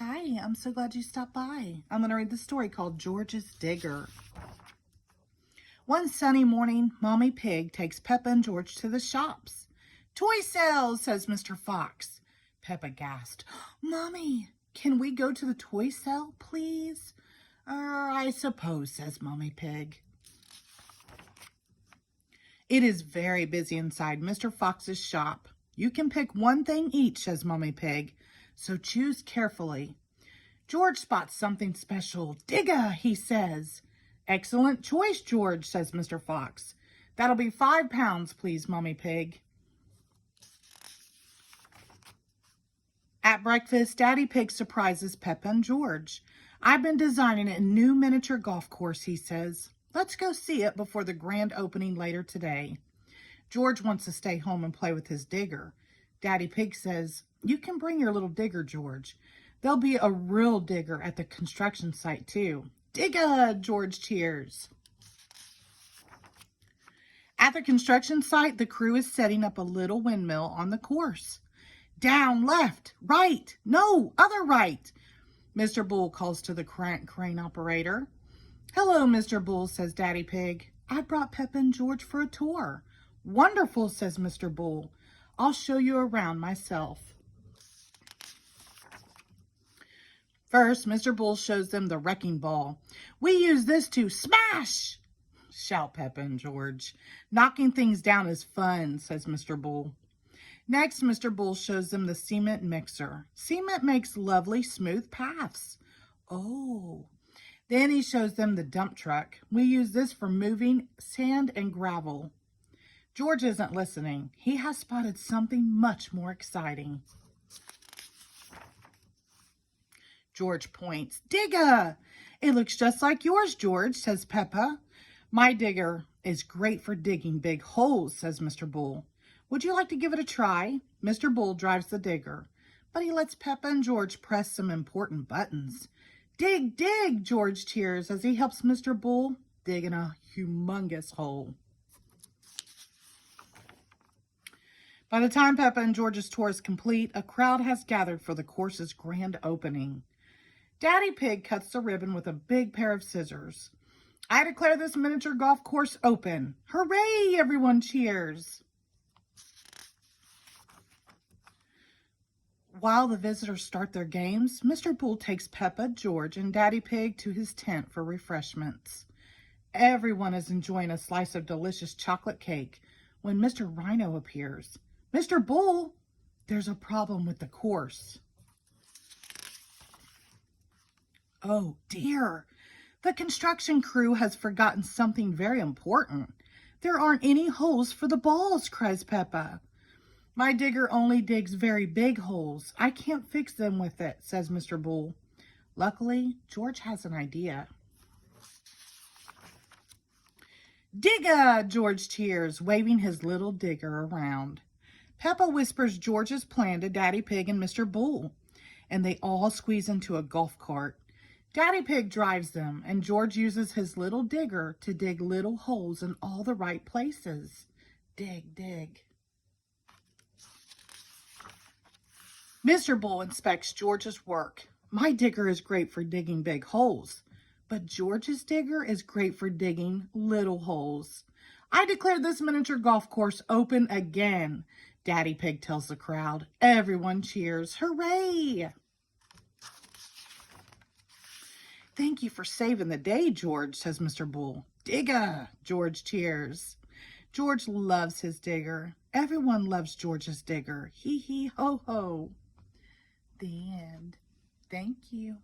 Hi, I'm so glad you stopped by. I'm going to read the story called George's Digger. One sunny morning, Mommy Pig takes Peppa and George to the shops. Toy sales, says Mr. Fox. Peppa gasped. Mommy, can we go to the toy sale, please? I suppose, says Mommy Pig. It is very busy inside Mr. Fox's shop. You can pick one thing each, says Mommy Pig, so choose carefully. George spots something special. Digga, he says. Excellent choice, George, says Mr. Fox. That'll be 5 pounds, please, Mommy Pig. At breakfast, Daddy Pig surprises Peppa and George. I've been designing a new miniature golf course, he says. Let's go see it before the grand opening later today. George wants to stay home and play with his digger. Daddy Pig says, you can bring your little digger, George. There'll be a real digger at the construction site, too. Digga, George cheers. At the construction site, the crew is setting up a little windmill on the course. Down, left, right, no, other right. Mr. Bull calls to the crane operator. Hello, Mr. Bull, says Daddy Pig. I brought Peppa and George for a tour. Wonderful, says Mr. Bull. I'll show you around myself. First, Mr. Bull shows them the wrecking ball. We use this to smash, shout Peppa and George. Knocking things down is fun, says Mr. Bull. Next, Mr. Bull shows them the cement mixer. Cement makes lovely, smooth paths. Oh. Then he shows them the dump truck. We use this for moving sand and gravel. George isn't listening. He has spotted something much more exciting. George points. Digga! It looks just like yours, George, says Peppa. My digger is great for digging big holes, says Mr. Bull. Would you like to give it a try? Mr. Bull drives the digger, but he lets Peppa and George press some important buttons. Dig, dig, George cheers as he helps Mr. Bull dig in a humongous hole. By the time Peppa and George's tour is complete, a crowd has gathered for the course's grand opening. Daddy Pig cuts the ribbon with a big pair of scissors. I declare this miniature golf course open. Hooray, everyone cheers. While the visitors start their games, Mr. Bull takes Peppa, George, and Daddy Pig to his tent for refreshments. Everyone is enjoying a slice of delicious chocolate cake when Mr. Rhino appears. Mr. Bull, there's a problem with the course. Oh dear, the construction crew has forgotten something very important. There aren't any holes for the balls, cries Peppa. My digger only digs very big holes. I can't fix them with it, says Mr. Bull. Luckily, George has an idea. Digga, George cheers, waving his little digger around. Peppa whispers George's plan to Daddy Pig and Mr. Bull, and they all squeeze into a golf cart. Daddy Pig drives them, and George uses his little digger to dig little holes in all the right places. Dig, dig. Mr. Bull inspects George's work. My digger is great for digging big holes, but George's digger is great for digging little holes. I declare this miniature golf course open again, Daddy Pig tells the crowd. Everyone cheers. Hooray! Thank you for saving the day, George, says Mr. Bull. Digga, George cheers. George loves his digger. Everyone loves George's digger. Hee hee ho ho. The end. Thank you.